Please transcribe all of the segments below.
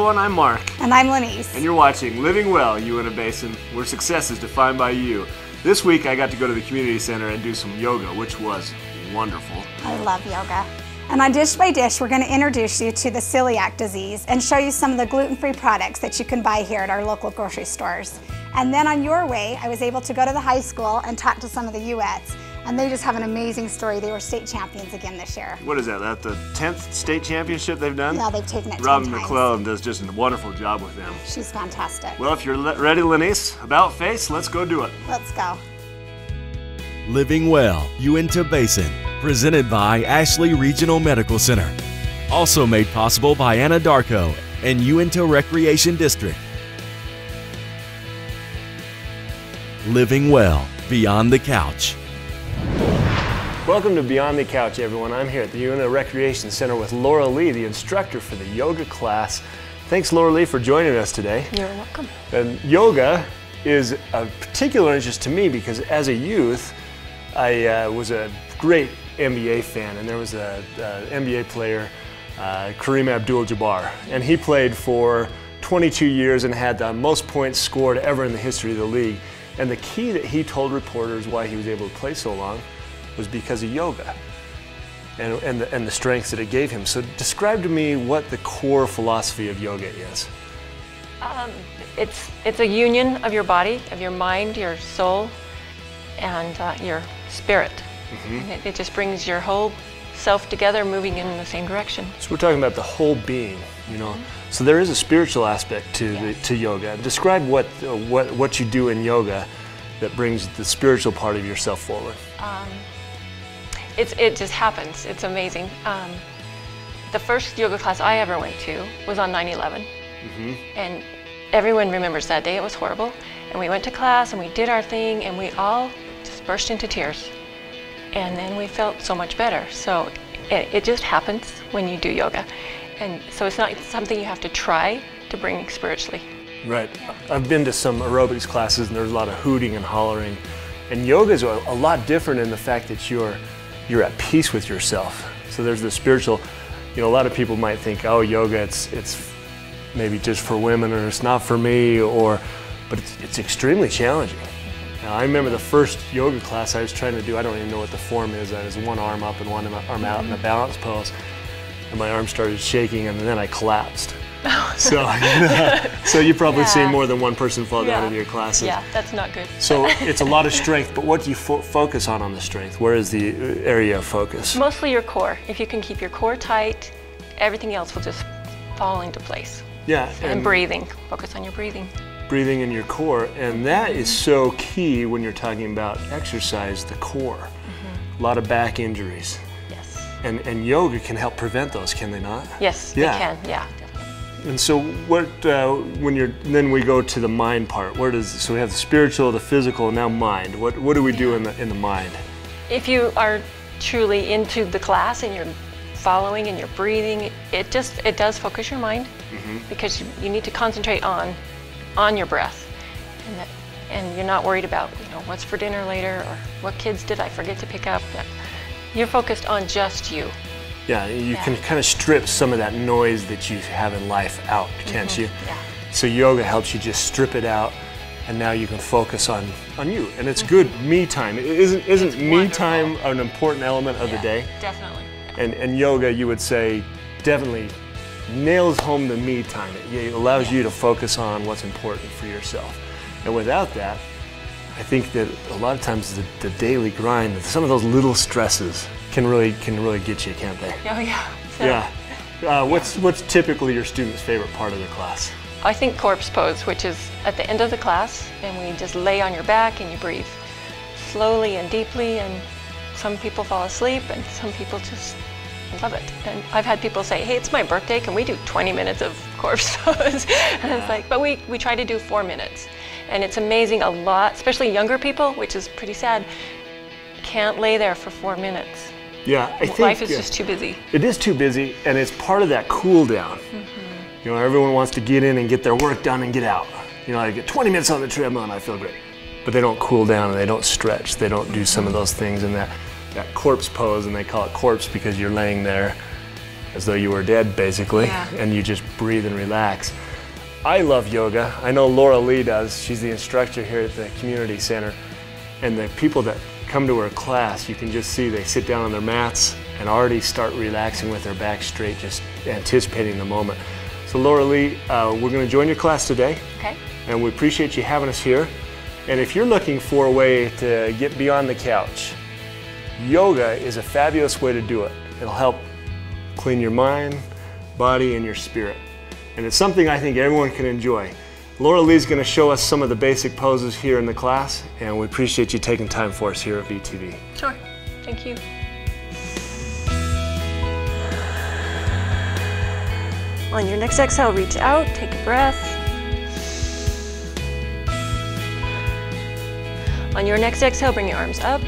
everyone, I'm Mark. And I'm Lynise. And you're watching Living Well, Uintah Basin, where success is defined by you. This week I got to go to the community center and do some yoga, which was wonderful. I love yoga. And on Dish by Dish, we're going to introduce you to the celiac disease and show you some of the gluten-free products that you can buy here at our local grocery stores. And then on your way, I was able to go to the high school and talk to some of the Uets. And they just have an amazing story. They were state champions again this year. What is that? That the 10th state championship they've done? Yeah, they've taken it 10 Robin times. McClellan does just a wonderful job with them. She's fantastic. Well, if you're ready, Lynise, about face, let's go do it. Let's go. Living Well, Uintah Basin, presented by Ashley Regional Medical Center. Also made possible by Anadarko and Uintah Recreation District. Living Well, Beyond the Couch. Welcome to Beyond the Couch, everyone. I'm here at the Uintah Recreation Center with Laura Lee, the instructor for the yoga class. Thanks, Laura Lee, for joining us today. You're welcome. And yoga is of particular interest to me because as a youth, I was a great NBA fan, and there was an NBA player, Kareem Abdul-Jabbar, and he played for 22 years and had the most points scored ever in the history of the league. And the key that he told reporters why he was able to play so long was because of yoga and the strengths that it gave him. So describe to me what the core philosophy of yoga is. It's a union of your body, of your mind, your soul, and your spirit. And it just brings your whole self together, moving in the same direction. So we're talking about the whole being, you know. So there is a spiritual aspect to yoga. Describe what you do in yoga that brings the spiritual part of yourself forward. It just happens. It's amazing. The first yoga class I ever went to was on 9/11, and everyone remembers that day. It was horrible, and we went to class and we did our thing, and we all just burst into tears, and then we felt so much better. So it just happens when you do yoga, and so it's not something you have to try to bring spiritually. Right. I've been to some aerobics classes, and there's a lot of hooting and hollering, and yoga is a lot different in the fact that you're at peace with yourself. So there's the spiritual, you know, a lot of people might think, oh, yoga, it's maybe just for women, or it's not for me, but it's extremely challenging. Now, I remember the first yoga class I was trying to do, I don't even know what the form is. I was one arm up and one arm out in a balance pose, and my arm started shaking, and then I collapsed. So you've probably seen more than one person fall down in your classes. Yeah, that's not good. So it's a lot of strength, but what do you focus on the strength? Where is the area of focus? Mostly your core. If you can keep your core tight, everything else will just fall into place. Yeah. And breathing. Focus on your breathing. Breathing in your core, and that is so key when you're talking about exercise, the core. A lot of back injuries. Yes. And yoga can help prevent those, can they not? Yes, they can, yeah. And so then we go to the mind part. So we have the spiritual, the physical, and now mind. What do we do in the mind? If you are truly into the class and you're following and you're breathing, it does focus your mind, because you need to concentrate on your breath, and you're not worried about, you know, what's for dinner later or what kids did I forget to pick up. You're focused on just you. Yeah, you can kind of strip some of that noise that you have in life out, can't you? Yeah. So yoga helps you just strip it out, and now you can focus on you. And it's good me time. Isn't me time an important element of the day? Definitely. And yoga, you would say, definitely nails home the me time. It allows you to focus on what's important for yourself. And without that, I think that a lot of times the daily grind, some of those little stresses can really get you, can't they? Oh yeah. Yeah. What's typically your students' favorite part of the class? I think corpse pose, which is at the end of the class, and we just lay on your back and you breathe slowly and deeply, and some people fall asleep and some people just love it. And I've had people say, hey, it's my birthday, can we do 20 minutes of corpse pose? And it's like, but we try to do 4 minutes. And it's amazing, a lot, especially younger people, which is pretty sad, can't lay there for 4 minutes. Yeah, I think life is just too busy. It is too busy, and it's part of that cool down. You know, everyone wants to get in and get their work done and get out. You know, I get 20 minutes on the treadmill and I feel great. But they don't cool down and they don't stretch. They don't do some of those things in that corpse pose, and they call it corpse because you're laying there as though you were dead, basically, and you just breathe and relax. I love yoga. I know Laura Lee does. She's the instructor here at the community center. And the people that come to her class, you can just see they sit down on their mats and already start relaxing with their back straight, just anticipating the moment. So Laura Lee, we're going to join your class today. Okay. And we appreciate you having us here. And if you're looking for a way to get beyond the couch, yoga is a fabulous way to do it. It'll help clean your mind, body, and your spirit. And it's something I think everyone can enjoy. Laura Lee's going to show us some of the basic poses here in the class, and we appreciate you taking time for us here at VTV. Sure. Thank you. On your next exhale, reach out, take a breath. On your next exhale, bring your arms up.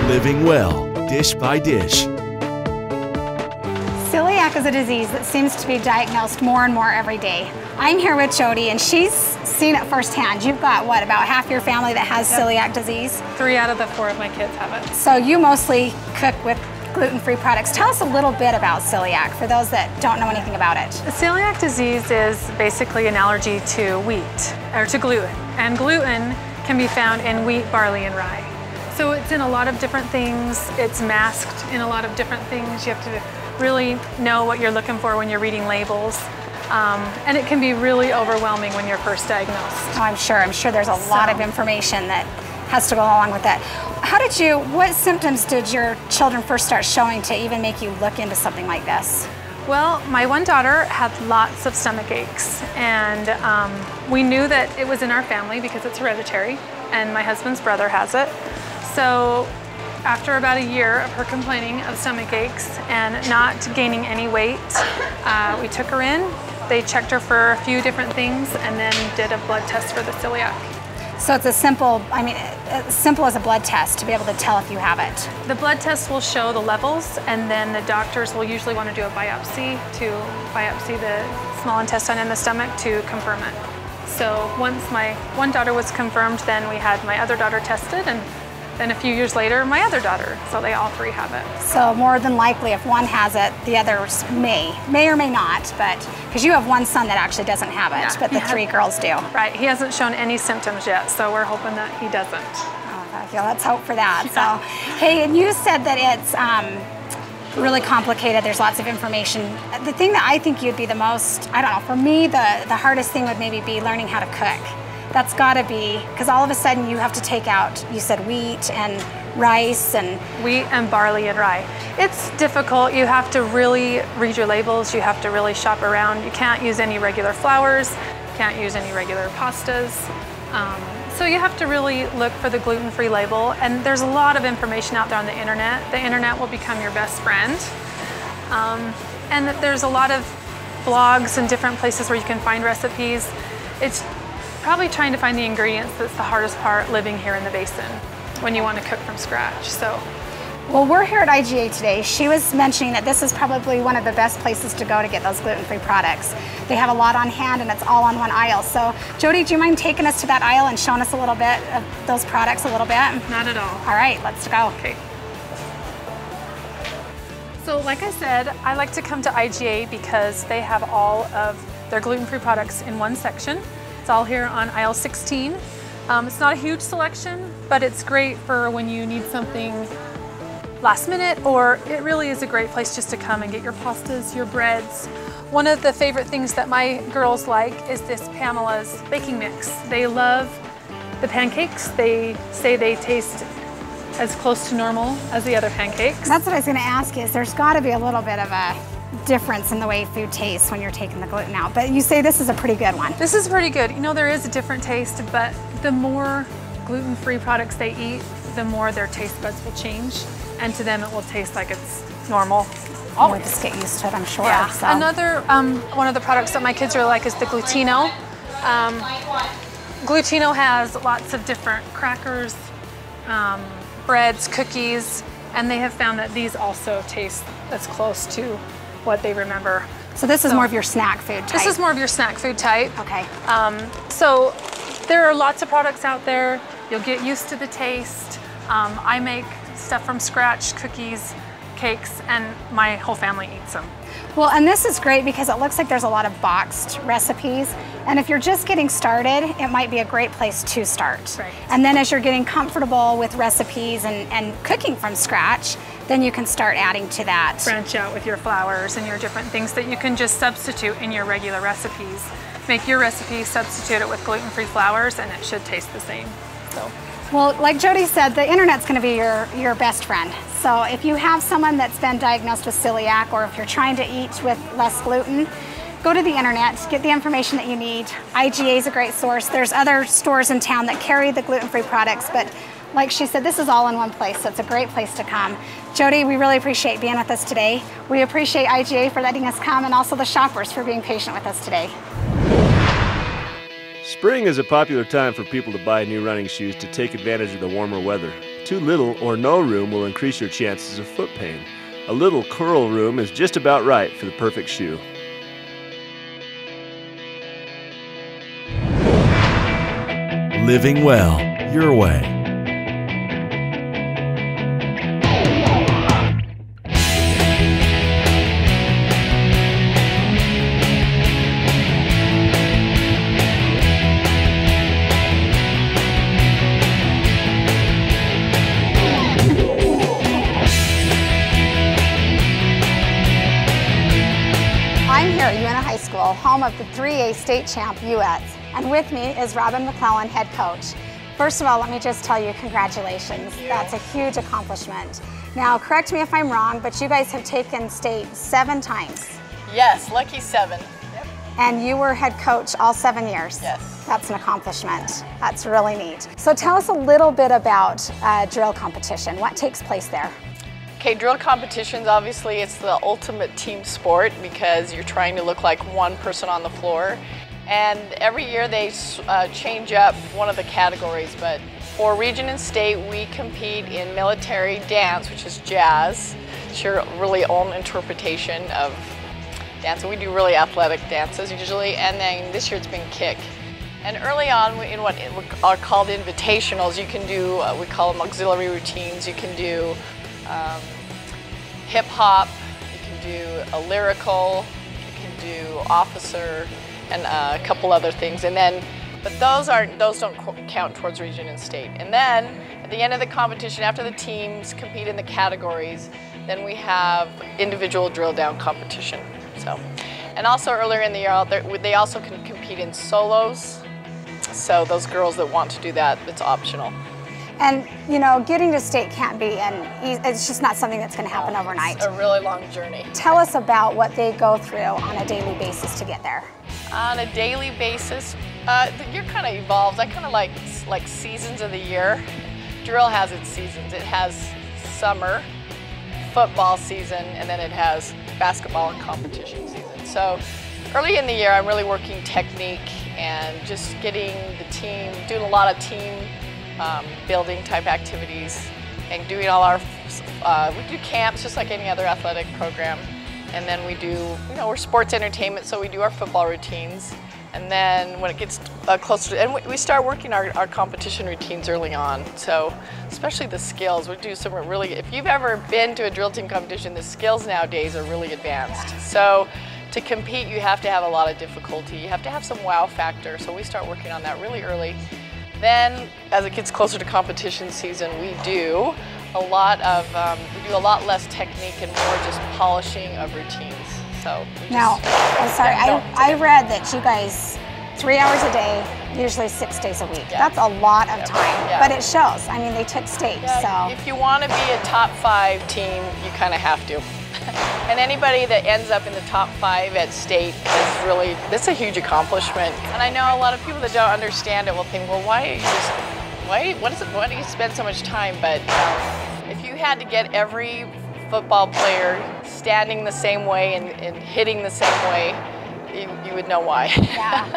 Living well, dish by dish. Celiac is a disease that seems to be diagnosed more and more every day. I'm here with Jody, and she's seen it firsthand. You've got, what, about half your family that has celiac disease? 3 out of the 4 of my kids have it. So you mostly cook with gluten-free products. Tell us a little bit about celiac for those that don't know anything about it. Celiac disease is basically an allergy to wheat, or to gluten. And gluten can be found in wheat, barley, and rye. So it's in a lot of different things. It's masked in a lot of different things. You have to really know what you're looking for when you're reading labels. And it can be really overwhelming when you're first diagnosed. Oh, I'm sure there's a lot of information that has to go along with that. What symptoms did your children first start showing to even make you look into something like this? Well, my one daughter had lots of stomach aches, and we knew that it was in our family because it's hereditary, and my husband's brother has it. So after about a year of her complaining of stomach aches and not gaining any weight, we took her in. They checked her for a few different things and then did a blood test for the celiac. So it's as simple as a blood test to be able to tell if you have it. The blood test will show the levels, and then the doctors will usually want to do a biopsy to biopsy the small intestine and the stomach to confirm it. So once my one daughter was confirmed, then we had my other daughter tested, and then a few years later, my other daughter. So they all 3 have it. So more than likely, if one has it, the others may or may not, but because you have one son that actually doesn't have it, but the 3 girls do. Right, he hasn't shown any symptoms yet, so we're hoping that he doesn't. Oh, okay, let's hope for that. Yeah. So, hey, and you said that it's really complicated. There's lots of information. The thing that I think you'd be the most, I don't know, for me, the hardest thing would maybe be learning how to cook. That's gotta be, because all of a sudden you have to take out, you said wheat and rice and... Wheat and barley and rye. It's difficult. You have to really read your labels. You have to really shop around. You can't use any regular flours. You can't use any regular pastas. So you have to really look for the gluten-free label, and there's a lot of information out there on the internet. The internet will become your best friend. And there's a lot of blogs and different places where you can find recipes. It's probably trying to find the ingredients that's the hardest part living here in the Basin when you want to cook from scratch. So, well, we're here at IGA today. She was mentioning that this is probably one of the best places to go to get those gluten-free products. They have a lot on hand and it's all on one aisle. So, Jody, do you mind taking us to that aisle and showing us a little bit of those products a little bit? Not at all. All right, let's go. Okay. So like I said, I like to come to IGA because they have all of their gluten-free products in one section. It's all here on aisle 16. It's not a huge selection, but it's great for when you need something last minute, or it really is a great place just to come and get your pastas, your breads. One of the favorite things that my girls like is this Pamela's baking mix. They love the pancakes. They say they taste as close to normal as the other pancakes. That's what I was going to ask is there's got to be a little bit of a difference in the way food tastes when you're taking the gluten out, but you say this is a pretty good one. This is pretty good. You know, there is a different taste, but the more gluten-free products they eat, the more their taste buds will change, and to them it will taste like it's normal. We'll just get used to it, I'm sure. Yeah. So. Another one of the products that my kids really like is the Glutino. Glutino has lots of different crackers, breads, cookies, and they have found that these also taste as close to what they remember. So this is more of your snack food type? This is more of your snack food type. Okay. So there are lots of products out there. You'll get used to the taste. I make stuff from scratch, cookies, cakes, and my whole family eats them. Well, and this is great because it looks like there's a lot of boxed recipes. And if you're just getting started, it might be a great place to start. Right. And then as you're getting comfortable with recipes and cooking from scratch, then you can start adding to that. Branch out with your flours and your different things that you can just substitute in your regular recipes. Make your recipe, substitute it with gluten-free flours, and it should taste the same. So. Well, like Jody said, the internet's going to be your best friend. So if you have someone that's been diagnosed with celiac, or if you're trying to eat with less gluten, go to the internet, get the information that you need. IGA is a great source. There's other stores in town that carry the gluten-free products, but like she said, this is all in one place, so it's a great place to come. Jody, we really appreciate being with us today. We appreciate IGA for letting us come, and also the shoppers for being patient with us today. Spring is a popular time for people to buy new running shoes to take advantage of the warmer weather. Too little or no room will increase your chances of foot pain. A little curl room is just about right for the perfect shoe. Living well, your way. Uintah High School, home of the 3A state champ Utes, and with me is Robin McClellan, head coach. First of all, let me just tell you congratulations. That's a huge accomplishment. Now, correct me if I'm wrong, but you guys have taken state 7 times. Yes, lucky 7. Yep. And you were head coach all 7 years. Yes. That's an accomplishment. That's really neat. So tell us a little bit about drill competition. What takes place there? Okay, drill competitions, obviously it's the ultimate team sport because you're trying to look like one person on the floor. And every year they change up one of the categories, but for region and state we compete in military dance, which is jazz. It's your really own interpretation of dance. We do really athletic dances usually, and then this year it's been kick. And early on in what are called invitationals, you can do, we call them auxiliary routines, you can do hip hop, you can do a lyrical, you can do officer, and a couple other things. And then, but those don't count towards region and state. And then at the end of the competition, after the teams compete in the categories, then we have individual drill down competition. So, and also earlier in the year, they also can compete in solos. So those girls that want to do that, it's optional. And you know, getting to state can't be, it's just not something that's going to happen overnight. It's a really long journey. Tell us about what they go through on a daily basis to get there. On a daily basis, the year kind of evolves. I kind of like seasons of the year. Drill has its seasons. It has summer, football season, and then it has basketball and competition season. So early in the year, I'm really working technique and just getting the team, doing a lot of team building type activities, and doing all our, we do camps just like any other athletic program. And then we do, you know, we're sports entertainment, so we do our football routines. And then when it gets closer to, and we start working our competition routines early on. So especially the skills, we do some really, if you've ever been to a drill team competition, the skills nowadays are really advanced. So to compete, you have to have a lot of difficulty. You have to have some wow factor. So we start working on that really early. Then as it gets closer to competition season, we do a lot of, we do a lot less technique and more just polishing of routines. So now, I'm sorry, I read that you guys 3 hours a day, usually 6 days a week. Yeah. That's a lot of time, yeah. But it shows. I mean, they took state, yeah, so. If you want to be a top 5 team, you kind of have to. And anybody that ends up in the top 5 at state is really, that's a huge accomplishment. And I know a lot of people that don't understand it will think, well, why do you spend so much time? But if you had to get every football player standing the same way and hitting the same way, you would know why. Yeah.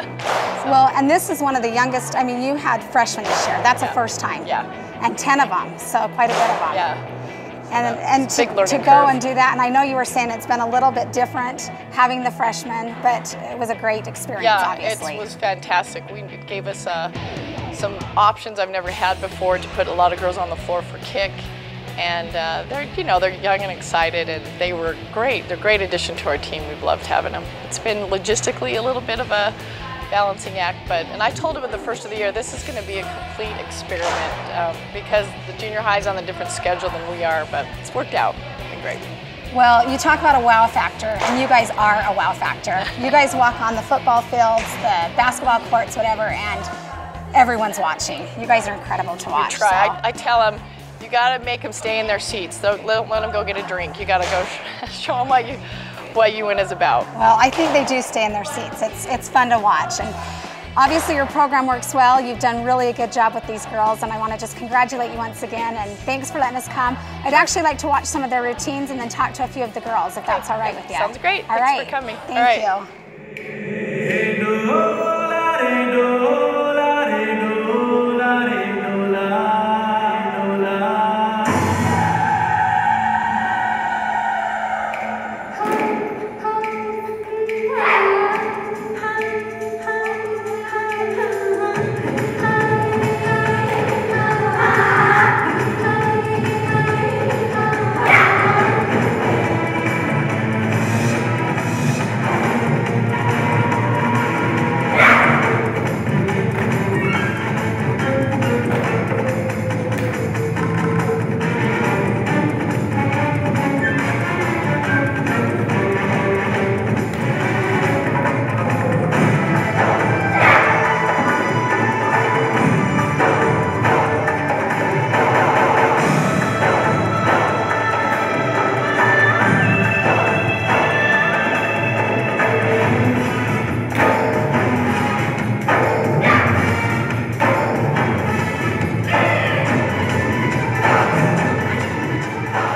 Well, and this is one of the youngest, I mean, you had freshmen this year. That's a first time. Yeah. And 10 of them, so quite a bit of them. Yeah. And to go and do that, and I know you were saying it's been a little bit different having the freshmen, but it was a great experience, obviously. Yeah, it was fantastic. It gave us some options I've never had before to put a lot of girls on the floor for kick. And they're young and excited, and they were great. They're a great addition to our team. We've loved having them. It's been logistically a little bit of a balancing act, and I told them at the first of the year, this is going to be a complete experiment because the junior high is on a different schedule than we are, but it's worked out. It's been great. Well, you talk about a wow factor, and you guys are a wow factor. You guys walk on the football fields, the basketball courts, whatever, and everyone's watching. You guys are incredible to watch. We try. So. I tell them, you got to make them stay in their seats. Don't let them go get a drink. You got to go show them what Uint is about. Well, I think they do stay in their seats. It's fun to watch. And obviously your program works well. You've done really a good job with these girls, and I want to just congratulate you once again, and thanks for letting us come. I'd actually like to watch some of their routines and then talk to a few of the girls, if that's all right with you. Sounds great. All right. Thanks for coming. Thank you.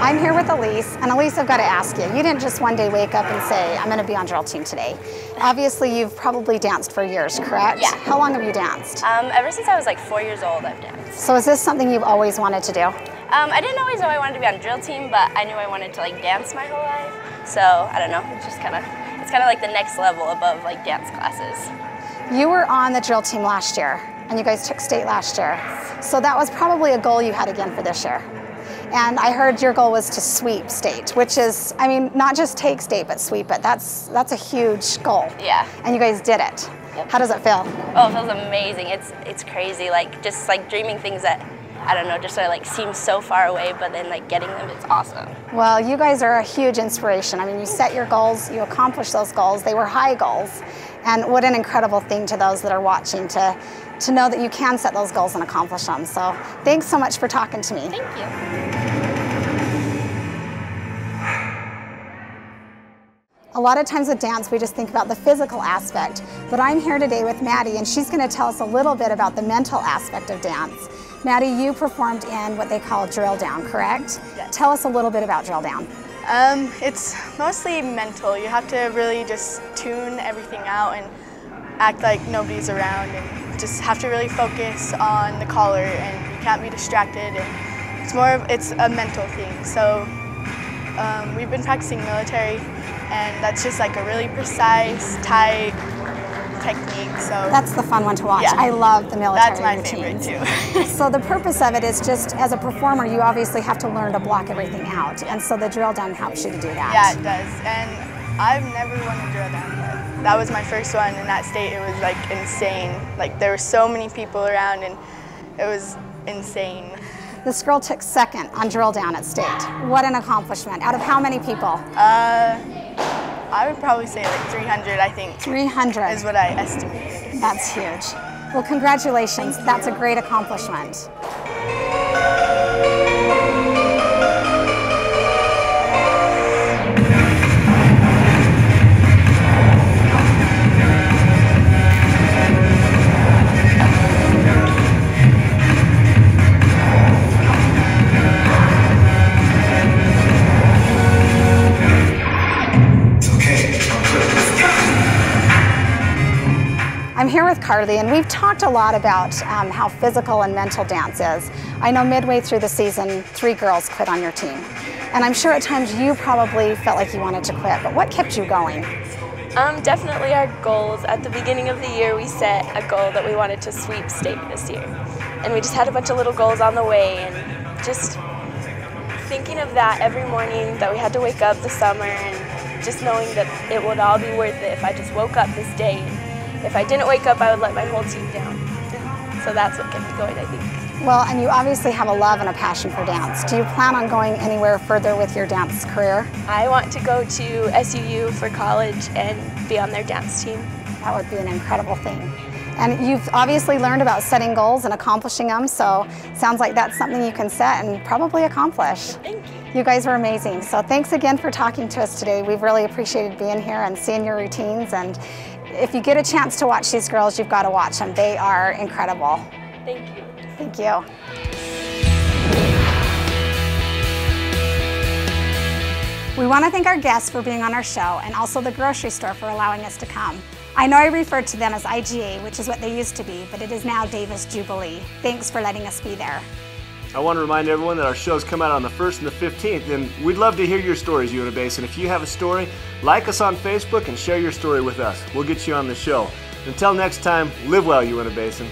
I'm here with Elise, and Elise, I've got to ask you, you didn't just one day wake up and say, I'm going to be on drill team today. Obviously, you've probably danced for years, correct? Yeah. How long have you danced? Ever since I was like 4 years old, I've danced. So is this something you've always wanted to do? I didn't always know I wanted to be on drill team, but I knew I wanted to like dance my whole life. So I don't know, it's kind of like the next level above like dance classes. You were on the drill team last year, and you guys took state last year. So that was probably a goal you had again for this year. And I heard your goal was to sweep state, which is, I mean, not just take state, but sweep it. That's a huge goal. Yeah. And you guys did it. Yep. How does it feel? Oh, it feels amazing. It's crazy. Like just like dreaming things that, I don't know, just sort of like seem so far away, but then like getting them, it's awesome. Well, you guys are a huge inspiration. I mean, you set your goals, you accomplished those goals. They were high goals. And what an incredible thing to those that are watching to know that you can set those goals and accomplish them. So thanks so much for talking to me. Thank you. A lot of times with dance, we just think about the physical aspect, but I'm here today with Maddie, and she's going to tell us a little bit about the mental aspect of dance. Maddie, you performed in what they call drill down, correct? Yes. Tell us a little bit about drill down. It's mostly mental. You have to really just tune everything out and act like nobody's around, and just have to really focus on the caller, and you can't be distracted. And it's a mental thing. So we've been practicing military, and that's just like a really precise, tight technique. So that's the fun one to watch. Yeah. I love the military That's my routines. favorite too. So the purpose of it is just, as a performer, you obviously have to learn to block everything out, and so the drill down helps you to do that. Yeah, it does. And I've never won a drill down, but that was my first one in that state. It was like insane. Like there were so many people around, and it was insane. This girl took second on drill down at state. What an accomplishment. Out of how many people? I would probably say like 300, I think. 300. Is what I estimated. That's huge. Well, congratulations. That's a great accomplishment. I'm here with Carly, and we've talked a lot about how physical and mental dance is. I know midway through the season, 3 girls quit on your team. And I'm sure at times you probably felt like you wanted to quit, but what kept you going? Definitely our goals. At the beginning of the year, we set a goal that we wanted to sweep state this year. And we just had a bunch of little goals on the way, and just thinking of that every morning, that we had to wake up this summer, and just knowing that it would all be worth it if I just woke up this day. And if I didn't wake up, I would let my whole team down. So that's what kept me going, I think. Well, and you obviously have a love and a passion for dance. Do you plan on going anywhere further with your dance career? I want to go to SUU for college and be on their dance team. That would be an incredible thing. And you've obviously learned about setting goals and accomplishing them, so sounds like that's something you can set and probably accomplish. Thank you. You guys are amazing. So thanks again for talking to us today. We've really appreciated being here and seeing your routines. And if you get a chance to watch these girls, you've got to watch them. They are incredible. Thank you. Thank you. We want to thank our guests for being on our show, and also the grocery store for allowing us to come. I know I referred to them as IGA, which is what they used to be, but it is now Davis Jubilee. Thanks for letting us be there. I want to remind everyone that our shows come out on the 1st and the 15th, and we'd love to hear your stories, Uintah Basin. If you have a story, like us on Facebook and share your story with us. We'll get you on the show. Until next time, live well, Uintah Basin.